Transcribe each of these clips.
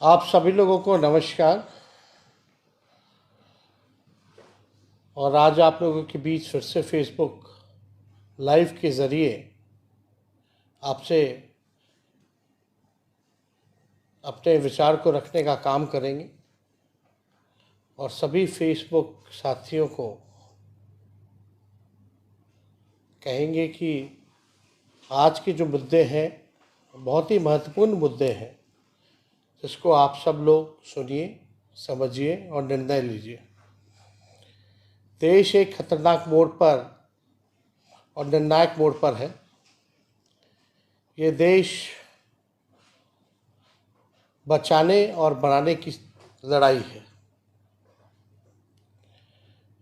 आप सभी लोगों को नमस्कार। और आज आप लोगों के बीच फिर से फेसबुक लाइव के ज़रिए आपसे अपने विचार को रखने का काम करेंगे और सभी फेसबुक साथियों को कहेंगे कि आज के जो मुद्दे हैं बहुत ही महत्वपूर्ण मुद्दे हैं, जिसको आप सब लोग सुनिए, समझिए और निर्णय लीजिए। देश एक खतरनाक मोड़ पर और निर्णायक मोड़ पर है। ये देश बचाने और बनाने की लड़ाई है।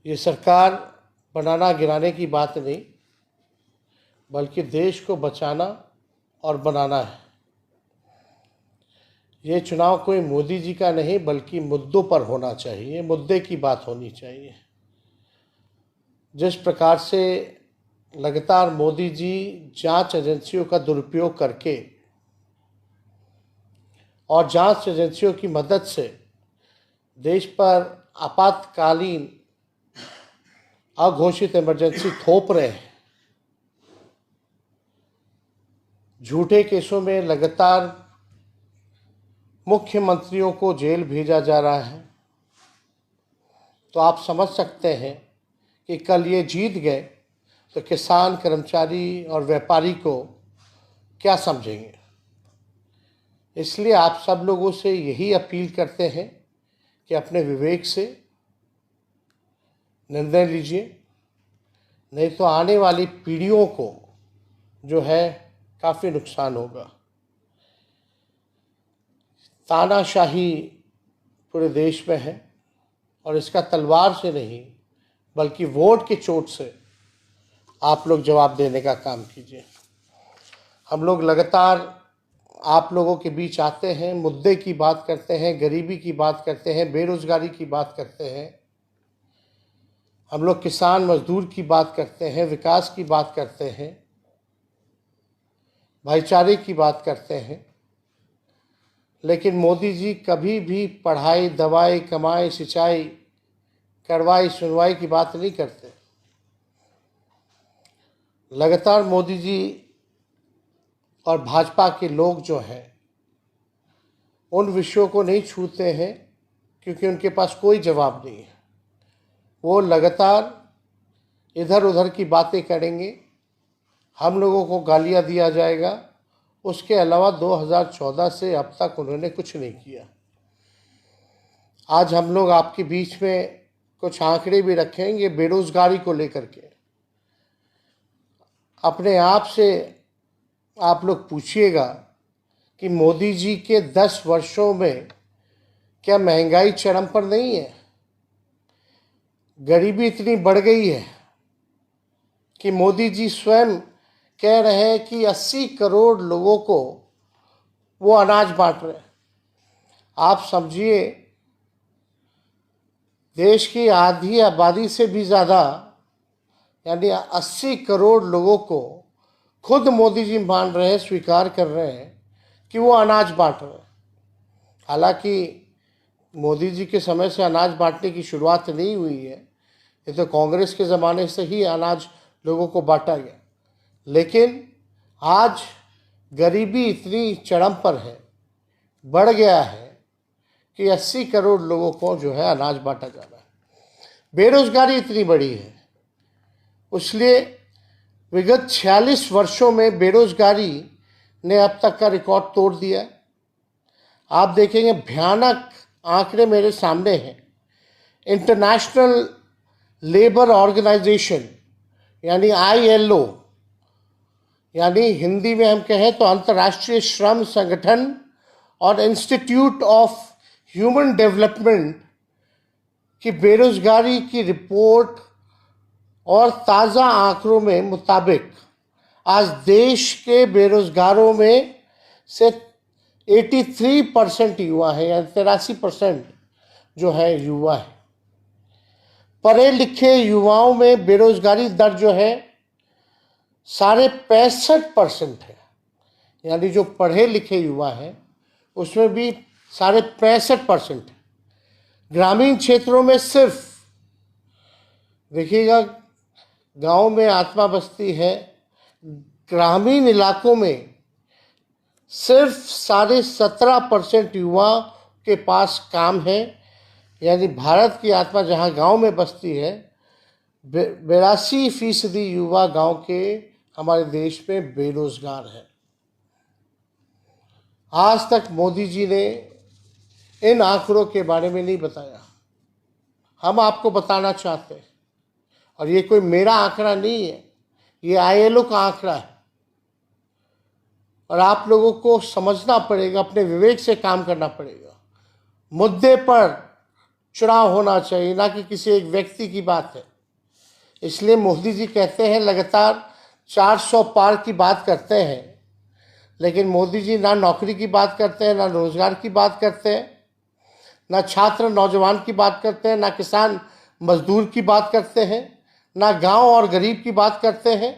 ये सरकार बनाना गिराने की बात नहीं, बल्कि देश को बचाना और बनाना है। ये चुनाव कोई मोदी जी का नहीं, बल्कि मुद्दों पर होना चाहिए, मुद्दे की बात होनी चाहिए। जिस प्रकार से लगातार मोदी जी जांच एजेंसियों का दुरुपयोग करके और जांच एजेंसियों की मदद से देश पर आपातकालीन अघोषित इमरजेंसी थोप रहे हैं, झूठे केसों में लगातार मुख्यमंत्रियों को जेल भेजा जा रहा है, तो आप समझ सकते हैं कि कल ये जीत गए तो किसान, कर्मचारी और व्यापारी को क्या समझेंगे। इसलिए आप सब लोगों से यही अपील करते हैं कि अपने विवेक से निर्णय लीजिए, नहीं तो आने वाली पीढ़ियों को जो है काफ़ी नुकसान होगा। तानाशाही पूरे देश में है और इसका तलवार से नहीं, बल्कि वोट की चोट से आप लोग जवाब देने का काम कीजिए। हम लोग लगातार आप लोगों के बीच आते हैं, मुद्दे की बात करते हैं, गरीबी की बात करते हैं, बेरोजगारी की बात करते हैं, हम लोग किसान मजदूर की बात करते हैं, विकास की बात करते हैं, भाईचारे की बात करते हैं। लेकिन मोदी जी कभी भी पढ़ाई, दवाई, कमाई, सिंचाई, कार्रवाई, सुनवाई की बात नहीं करते। लगातार मोदी जी और भाजपा के लोग जो हैं उन विषयों को नहीं छूते हैं, क्योंकि उनके पास कोई जवाब नहीं है। वो लगातार इधर उधर की बातें करेंगे, हम लोगों को गालियां दिया जाएगा। उसके अलावा 2014 से अब तक उन्होंने कुछ नहीं किया। आज हम लोग आपके बीच में कुछ आंकड़े भी रखेंगे बेरोजगारी को लेकर के। अपने आप से आप लोग पूछिएगा कि मोदी जी के 10 वर्षों में क्या महंगाई चरम पर नहीं है? गरीबी इतनी बढ़ गई है कि मोदी जी स्वयं कह रहे हैं कि 80 करोड़ लोगों को वो अनाज बांट रहे हैं। आप समझिए, देश की आधी आबादी से भी ज़्यादा यानी 80 करोड़ लोगों को खुद मोदी जी मान रहे हैं, स्वीकार कर रहे हैं कि वो अनाज बांट रहे हैं। हालांकि मोदी जी के समय से अनाज बांटने की शुरुआत नहीं हुई है, ये तो कांग्रेस के ज़माने से ही अनाज लोगों को बांटा गया। लेकिन आज गरीबी इतनी चरम पर है, बढ़ गया है कि 80 करोड़ लोगों को जो है अनाज बांटा जा रहा है। बेरोजगारी इतनी बड़ी है, इसलिए विगत 46 वर्षों में बेरोजगारी ने अब तक का रिकॉर्ड तोड़ दिया। आप देखेंगे भयानक आंकड़े मेरे सामने हैं। इंटरनेशनल लेबर ऑर्गेनाइजेशन यानी ILO, यानी हिंदी में हम कहें तो अंतर्राष्ट्रीय श्रम संगठन और इंस्टीट्यूट ऑफ ह्यूमन डेवलपमेंट की बेरोजगारी की रिपोर्ट और ताज़ा आंकड़ों में मुताबिक आज देश के बेरोजगारों में से 83% युवा है, यानी 83% जो है युवा है। पढ़े लिखे युवाओं में बेरोजगारी दर जो है 65.5% है, यानी जो पढ़े लिखे युवा हैं उसमें भी 65% है। ग्रामीण क्षेत्रों में सिर्फ, देखिएगा, गांव में आत्मा बस्ती है, ग्रामीण इलाकों में सिर्फ 17.5% युवा के पास काम है। यानी भारत की आत्मा जहां गांव में बसती है, 82% युवा गांव के हमारे देश में बेरोजगार है। आज तक मोदी जी ने इन आंकड़ों के बारे में नहीं बताया। हम आपको बताना चाहते हैं, और ये कोई मेरा आंकड़ा नहीं है, ये ILO का आंकड़ा है। और आप लोगों को समझना पड़ेगा, अपने विवेक से काम करना पड़ेगा। मुद्दे पर चुनाव होना चाहिए, ना कि किसी एक व्यक्ति की बात है। इसलिए मोदी जी कहते हैं, लगातार 400 पार की बात करते हैं, लेकिन मोदी जी ना नौकरी की बात करते हैं, ना रोजगार की बात करते हैं, ना छात्र नौजवान की बात करते हैं, ना किसान मजदूर की बात करते हैं, ना गांव और गरीब की बात करते हैं।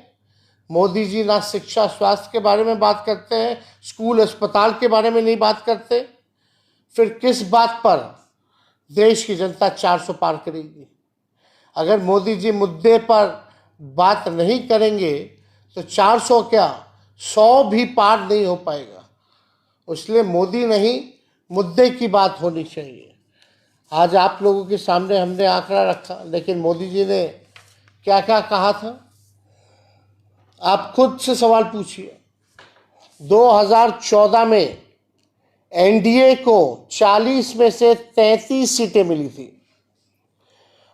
मोदी जी ना शिक्षा स्वास्थ्य के बारे में बात करते हैं, स्कूल अस्पताल के बारे में नहीं बात करते। फिर किस बात पर देश की जनता 400 पार करेगी? अगर मोदी जी मुद्दे पर बात नहीं करेंगे तो 400 क्या, 100 भी पार नहीं हो पाएगा। इसलिए मोदी नहीं, मुद्दे की बात होनी चाहिए। आज आप लोगों के सामने हमने आंकड़ा रखा, लेकिन मोदी जी ने क्या क्या कहा था, आप खुद से सवाल पूछिए। 2014 में NDA को 40 में से 33 सीटें मिली थी,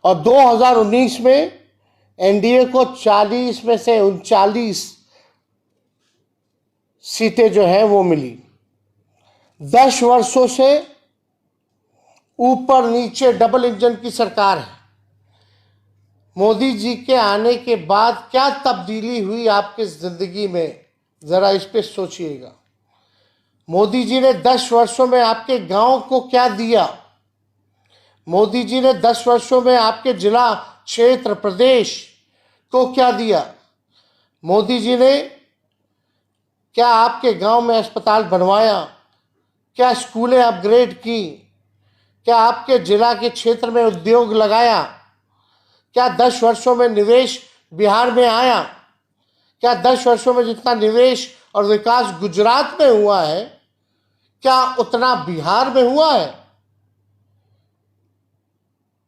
और 2019 में NDA को 40 में से 39 सीटें जो है वो मिली। 10 वर्षों से ऊपर नीचे डबल इंजन की सरकार है। मोदी जी के आने के बाद क्या तब्दीली हुई आपकी जिंदगी में, जरा इस पे सोचिएगा। मोदी जी ने 10 वर्षों में आपके गांव को क्या दिया? मोदी जी ने 10 वर्षों में आपके जिला, क्षेत्र, प्रदेश को क्या दिया? मोदी जी ने क्या आपके गांव में अस्पताल बनवाया? क्या स्कूलें अपग्रेड की? क्या आपके जिला के क्षेत्र में उद्योग लगाया? क्या 10 वर्षों में निवेश बिहार में आया? क्या 10 वर्षों में जितना निवेश और विकास गुजरात में हुआ है, क्या उतना बिहार में हुआ है?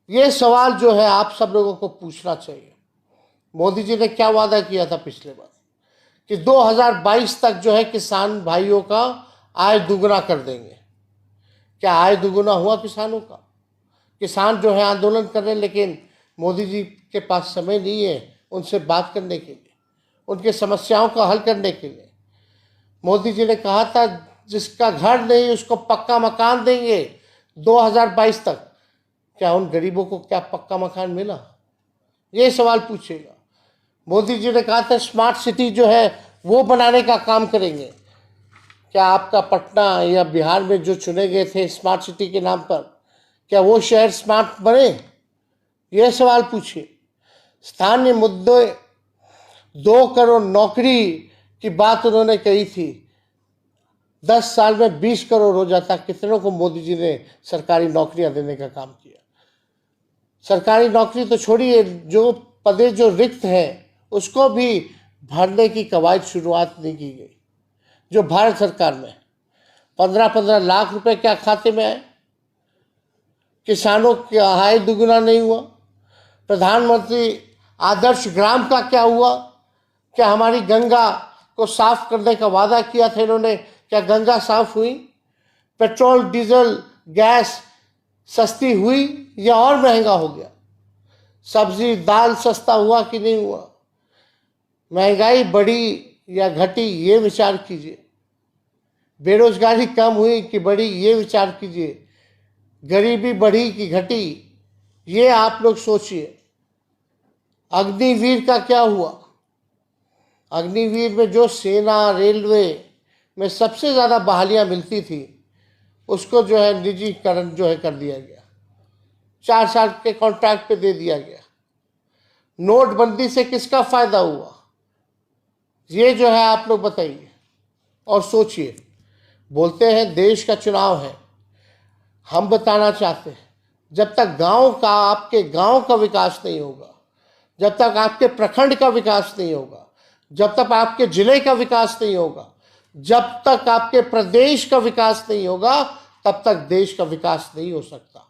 ये सवाल जो है आप सब लोगों को पूछना चाहिए। मोदी जी ने क्या वादा किया था पिछले बार कि 2022 तक जो है किसान भाइयों का आय दुगना कर देंगे। क्या आय दुगना हुआ किसानों का? किसान जो है आंदोलन कर रहे हैं, लेकिन मोदी जी के पास समय नहीं है उनसे बात करने के लिए, उनके समस्याओं का हल करने के लिए। मोदी जी ने कहा था जिसका घर नहीं उसको पक्का मकान देंगे 2022 तक। क्या उन गरीबों को क्या पक्का मकान मिला? ये सवाल पूछेगा। मोदी जी ने कहा था स्मार्ट सिटी जो है वो बनाने का काम करेंगे। क्या आपका पटना या बिहार में जो चुने गए थे स्मार्ट सिटी के नाम पर, क्या वो शहर स्मार्ट बने? ये सवाल पूछिए। स्थानीय मुद्दे, 2 करोड़ नौकरी की बात उन्होंने कही थी, 10 साल में 20 करोड़ हो जाता। कितनों को मोदी जी ने सरकारी नौकरियां देने का काम किया? सरकारी नौकरी तो छोड़िए, जो पदे जो रिक्त हैं उसको भी भरने की कवायद शुरुआत नहीं की गई। जो भारत सरकार में 15-15 लाख रुपए क्या खाते में आए? किसानों का आय दुगुना नहीं हुआ। प्रधानमंत्री आदर्श ग्राम का क्या हुआ? क्या हमारी गंगा को साफ करने का वादा किया था इन्होंने, क्या गंगा साफ हुई? पेट्रोल, डीजल, गैस सस्ती हुई या और महंगा हो गया? सब्जी दाल सस्ता हुआ कि नहीं हुआ? महंगाई बढ़ी या घटी, ये विचार कीजिए। बेरोजगारी कम हुई कि बढ़ी, ये विचार कीजिए। गरीबी बढ़ी कि घटी, ये आप लोग सोचिए। अग्निवीर का क्या हुआ? अग्निवीर में जो सेना, रेलवे में सबसे ज़्यादा बहालियां मिलती थी उसको जो है निजीकरण जो है कर दिया गया, 4 साल के कॉन्ट्रैक्ट पे दे दिया गया। नोटबंदी से किसका फायदा हुआ? ये जो है आप लोग बताइए और सोचिए। बोलते हैं देश का चुनाव है, हम बताना चाहते हैं, जब तक गांव का, आपके गांव का विकास नहीं होगा, जब तक आपके प्रखंड का विकास नहीं होगा, जब तक आपके जिले का विकास नहीं होगा, जब तक आपके प्रदेश का विकास नहीं होगा, तब तक देश का विकास नहीं हो सकता।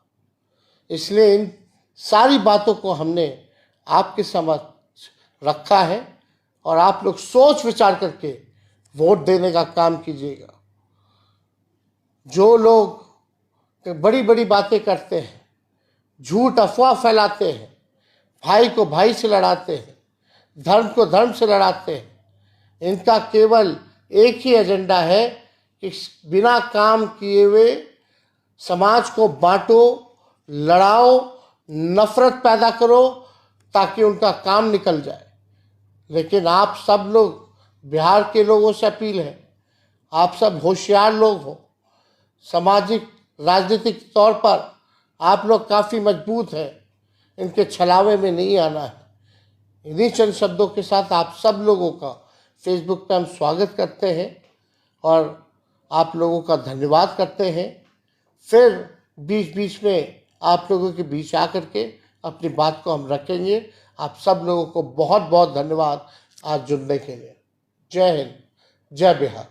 इसलिए इन सारी बातों को हमने आपके समक्ष रखा है और आप लोग सोच विचार करके वोट देने का काम कीजिएगा। जो लोग बड़ी बड़ी बातें करते हैं, झूठ अफवाह फैलाते हैं, भाई को भाई से लड़ाते हैं, धर्म को धर्म से लड़ाते हैं, इनका केवल एक ही एजेंडा है कि बिना काम किए हुए समाज को बांटो, लड़ाओ, नफरत पैदा करो ताकि उनका काम निकल जाए। लेकिन आप सब लोग, बिहार के लोगों से अपील है, आप सब होशियार लोग हो, सामाजिक राजनीतिक तौर पर आप लोग काफ़ी मजबूत हैं, इनके छलावे में नहीं आना है। इन्हीं चंद शब्दों के साथ आप सब लोगों का फेसबुक पे हम स्वागत करते हैं और आप लोगों का धन्यवाद करते हैं। फिर बीच बीच में आप लोगों के बीच आकर के अपनी बात को हम रखेंगे। आप सब लोगों को बहुत बहुत धन्यवाद आज जुड़ने के लिए। जय हिंद, जय बिहार।